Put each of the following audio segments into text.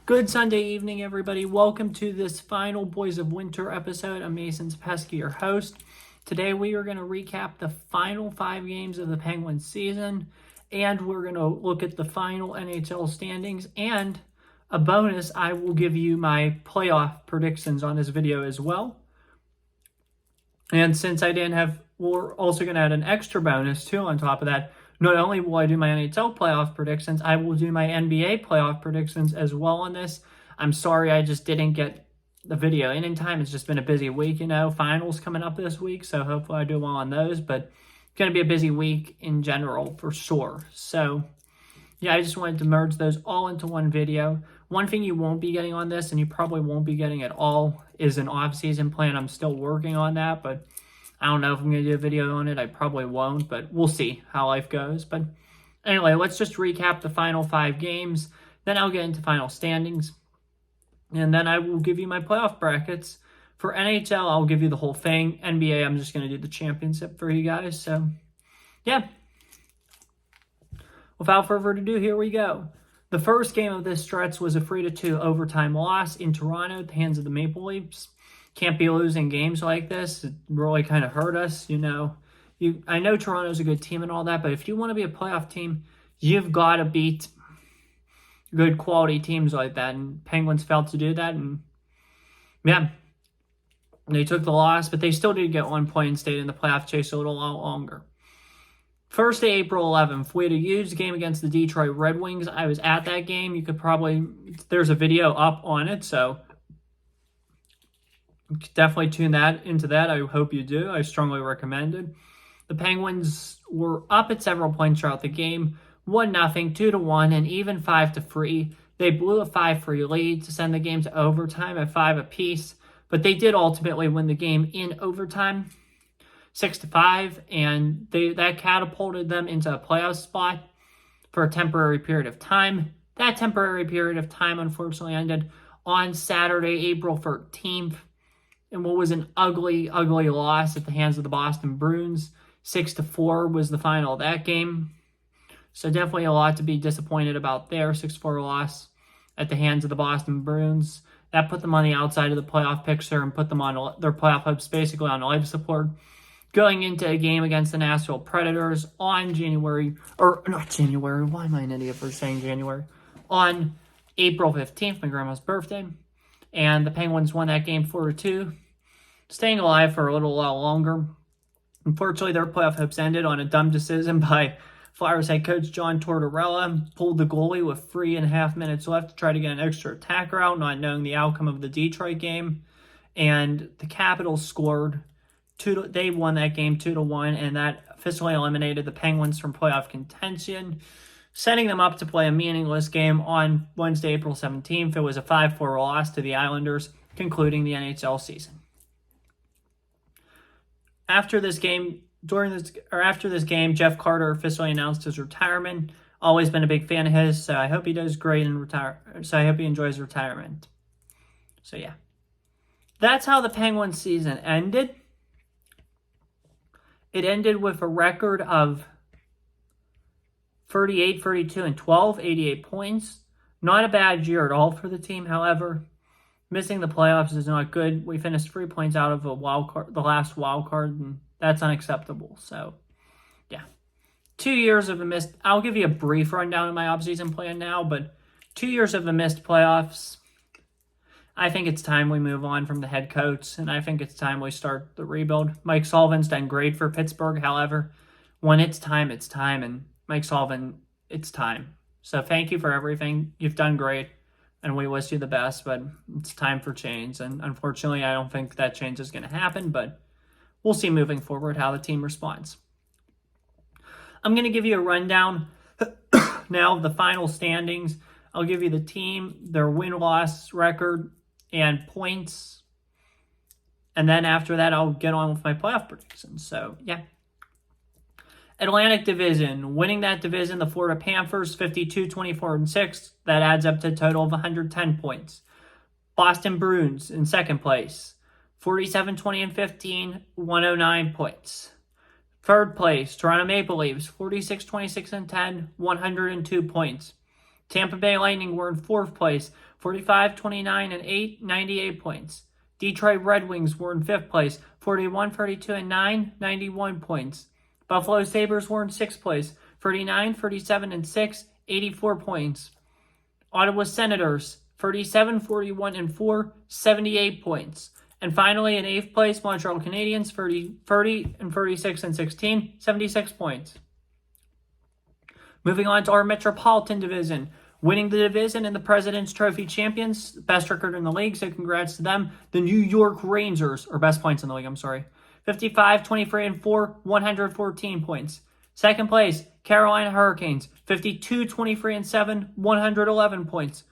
Good Sunday evening, everybody. Welcome to this final Boys of Winter episode. I'm Mason Zapesky, your host. Today we are going to recap the final 5 games of the Penguins season, and we're going to look at the final NHL standings, and a bonus, I will give you my playoff predictions on this video as well. And since I didn't have, we're also going to add an extra bonus too on top of that. Not only will I do my NHL playoff predictions, I will do my NBA playoff predictions as well on this. I'm sorry I just didn't get the video in time. It's just been a busy week, finals coming up this week, so hopefully I do well on those, but it's going to be a busy week in general for sure. So, yeah, I just wanted to merge those all into one video. One thing you won't be getting on this, and you probably won't be getting at all, is an off-season plan. I'm still working on that, but I don't know if I'm going to do a video on it. I probably won't, but we'll see how life goes. But anyway, let's just recap the final 5 games. Then I'll get into final standings. And then I will give you my playoff brackets. For NHL, I'll give you the whole thing. NBA, I'm just going to do the championship for you guys. So, yeah. Without further ado, here we go. The first game of this stretch was a 3-2 overtime loss in Toronto at the hands of the Maple Leafs. Can't be losing games like this. It really kind of hurt us, I know Toronto's a good team and all that, but if you want to be a playoff team, you've got to beat good quality teams like that, and Penguins failed to do that, and yeah, they took the loss, but they still did get 1 point and stayed in the playoff chase a little longer. Thursday, April 11th, we had a huge game against the Detroit Red Wings. I was at that game. You could there's a video up on it, so definitely tune into that. I hope you do. I strongly recommend it. The Penguins were up at several points throughout the game. 1-0, 2-1, and even 5-3. They blew a 5-3 lead to send the game to overtime at 5 apiece, but they did ultimately win the game in overtime, 6-5, and that catapulted them into a playoff spot for a temporary period of time. That temporary period of time unfortunately ended on Saturday, April 13th. And what was an ugly, ugly loss at the hands of the Boston Bruins. 6-4 was the final of that game. So definitely a lot to be disappointed about there. 6-4 loss at the hands of the Boston Bruins. That put them on the outside of the playoff picture and put them on their playoff hopes basically on life support. Going into a game against the Nashville Predators on why am I an idiot for saying January? On April 15th, my grandma's birthday. And the Penguins won that game 4-2, staying alive for a little while longer. Unfortunately, their playoff hopes ended on a dumb decision by Flyers head coach John Tortorella. Pulled the goalie with 3.5 minutes left to try to get an extra attacker out, not knowing the outcome of the Detroit game. And the Capitals scored. They won that game 2-1, and that officially eliminated the Penguins from playoff contention, setting them up to play a meaningless game on Wednesday, April 17th. It was a 5-4 loss to the Islanders, concluding the NHL season. After this game, Jeff Carter officially announced his retirement. Always been a big fan of his, so I hope he does great and I hope he enjoys retirement. So yeah. That's how the Penguins season ended. It ended with a record of 38, 32, and 12, 88 points. Not a bad year at all for the team, however. Missing the playoffs is not good. We finished 3 points out of the last wild card, and that's unacceptable. So, yeah. 2 years of a missed... I'll give you a brief rundown of my offseason plan now, but 2 years of the missed playoffs. I think it's time we move on from the head coach, and I think it's time we start the rebuild. Mike Sullivan's done great for Pittsburgh, however. When it's time, and Mike Sullivan, it's time. So thank you for everything. You've done great, and we wish you the best, but it's time for change. And unfortunately, I don't think that change is going to happen, but we'll see moving forward how the team responds. I'm going to give you a rundown now of the final standings. I'll give you the team, their win-loss record, and points. And then after that, I'll get on with my playoff predictions. So, yeah. Atlantic Division. Winning that division, the Florida Panthers, 52, 24, and 6. That adds up to a total of 110 points. Boston Bruins in second place, 47, 20, and 15, 109 points. Third place, Toronto Maple Leafs, 46, 26, and 10, 102 points. Tampa Bay Lightning were in 4th place, 45, 29, and 8, 98 points. Detroit Red Wings were in 5th place, 41, 32, and 9, 91 points. Buffalo Sabres were in 6th place, 39, 37, and 6, 84 points. Ottawa Senators, 37, 41, and 4, 78 points. And finally, in 8th place, Montreal Canadiens, 30 and 36, and 16, 76 points. Moving on to our Metropolitan Division. Winning the division and the President's Trophy champions, best record in the league, so congrats to them. The New York Rangers, or best points in the league, I'm sorry. 55, 23, and 4, 114 points. Second place, Carolina Hurricanes, 52, 23, and 7, 111 points.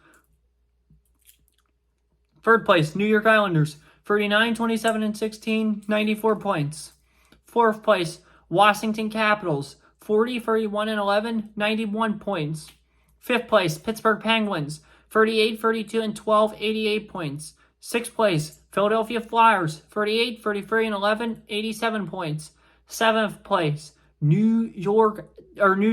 Third place, New York Islanders, 39, 27, and 16, 94 points. Fourth place, Washington Capitals, 40, 31, and 11, 91 points. Fifth place, Pittsburgh Penguins, 38, 32, and 12, 88 points. Sixth place, Philadelphia Flyers, 38, 33, and 11, 87 points. Seventh place, New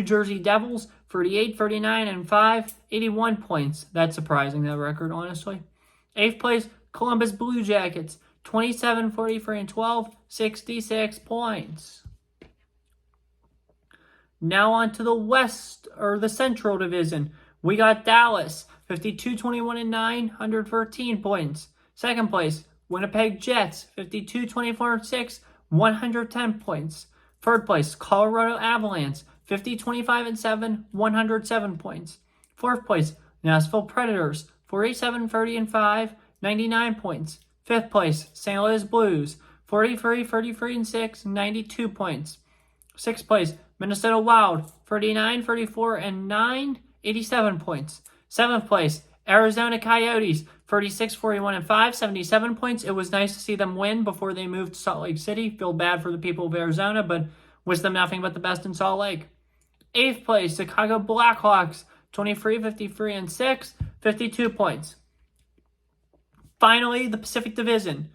Jersey Devils, 38, 39, and 5, 81 points. That's surprising, that record, honestly. Eighth place, Columbus Blue Jackets, 27, 43, and 12, 66 points. Now on to the West, or the Central Division. We got Dallas, 52, 21, and 9, 113 points. Second place, Winnipeg Jets, 52, 24, and 6, 110 points. Third place, Colorado Avalanche, 50, 25, and 7, 107 points. Fourth place, Nashville Predators, 47, 30, and 5, 99 points. Fifth place, St. Louis Blues, 43, 33, and 6, 92 points. Sixth place, Minnesota Wild, 39, 34, and 9, 87 points. Seventh place, Arizona Coyotes, 36, 41, and 5, 77 points. It was nice to see them win before they moved to Salt Lake City. Feel bad for the people of Arizona, but wish them nothing but the best in Salt Lake. Eighth place, Chicago Blackhawks, 23, 53, and 6, 52 points. Finally, the Pacific Division.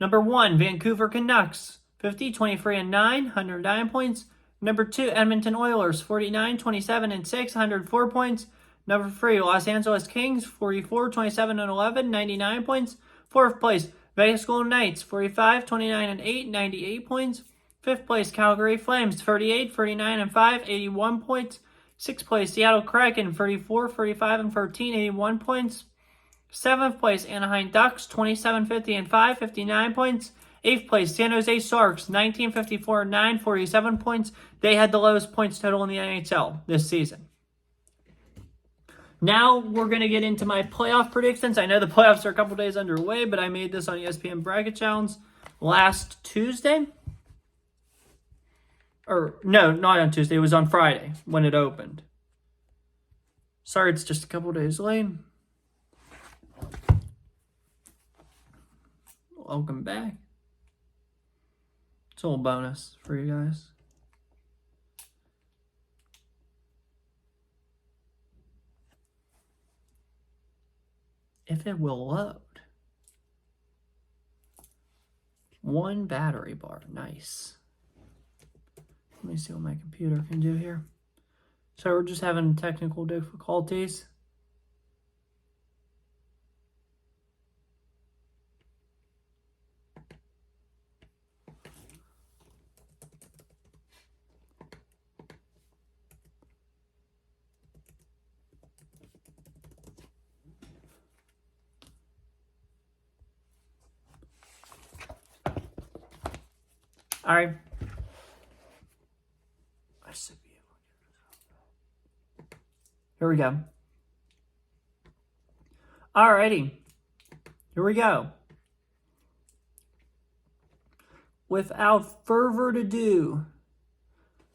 Number 1, Vancouver Canucks, 50, 23, and 9, 109 points. Number 2, Edmonton Oilers, 49, 27, and 6, 104 points. Number 3, Los Angeles Kings, 44, 27, and 11, 99 points. Fourth place, Vegas Golden Knights, 45, 29, and 8, 98 points. Fifth place, Calgary Flames, 38, 39, and 5, 81 points. Sixth place, Seattle Kraken, 34, 45, and 13, 81 points. Seventh place, Anaheim Ducks, 27, 50, and 5, 59 points. Eighth place, San Jose Sharks, 19, 54, and 9, 47 points. They had the lowest points total in the NHL this season. Now we're going to get into my playoff predictions. I know the playoffs are a couple days underway, but I made this on ESPN Bracket Challenge last Tuesday. Or, no, not on Tuesday. It was on Friday when it opened. Sorry, it's just a couple days late. Welcome back. It's a little bonus for you guys. If it will load. One battery bar. Nice. Let me see what my computer can do here. So we're just having technical difficulties. All right. Here we go. Alrighty. Here we go. Without further ado,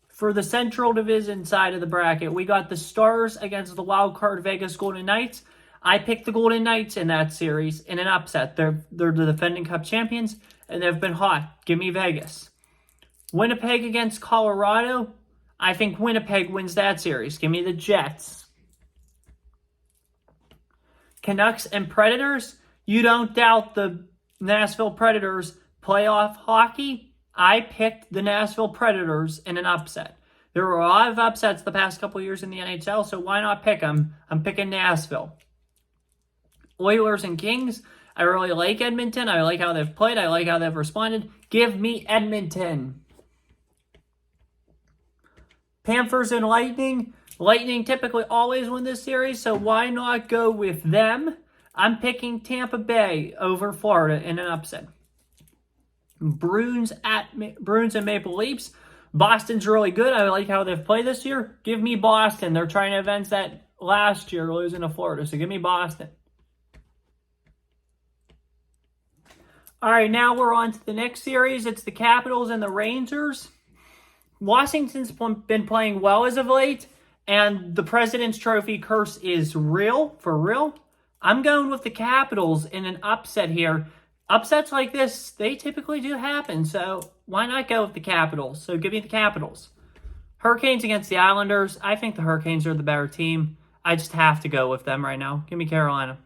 for the Central Division side of the bracket, we got the Stars against the wild card Vegas Golden Knights. I picked the Golden Knights in that series in an upset. They're the defending Cup champions, and they've been hot. Give me Vegas. Winnipeg against Colorado. I think Winnipeg wins that series. Give me the Jets. Canucks and Predators. You don't doubt the Nashville Predators playoff hockey. I picked the Nashville Predators in an upset. There were a lot of upsets the past couple years in the NHL, so why not pick them? I'm picking Nashville. Oilers and Kings. I really like Edmonton. I like how they've played. I like how they've responded. Give me Edmonton. Panthers and Lightning. Lightning typically always win this series, so why not go with them? I'm picking Tampa Bay over Florida in an upset. Bruins and Maple Leafs. Boston's really good. I like how they've played this year. Give me Boston. They're trying to avenge that last year losing to Florida, so give me Boston. All right, now we're on to the next series. It's the Capitals and the Rangers. Washington's been playing well as of late, and the President's Trophy curse is real, for real. I'm going with the Capitals in an upset here. Upsets like this, they typically do happen, so why not go with the Capitals? So give me the Capitals. Hurricanes against the Islanders. I think the Hurricanes are the better team. I just have to go with them right now. Give me Carolina.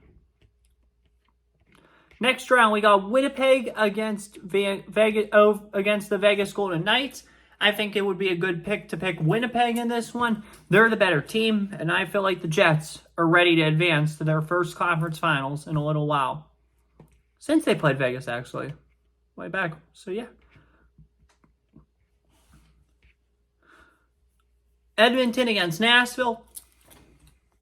Next round, we got Winnipeg against the Vegas Golden Knights. I think it would be a good pick to pick Winnipeg in this one. They're the better team, and I feel like the Jets are ready to advance to their first conference finals in a little while. Since they played Vegas, actually. Way back. So, yeah. Edmonton against Nashville.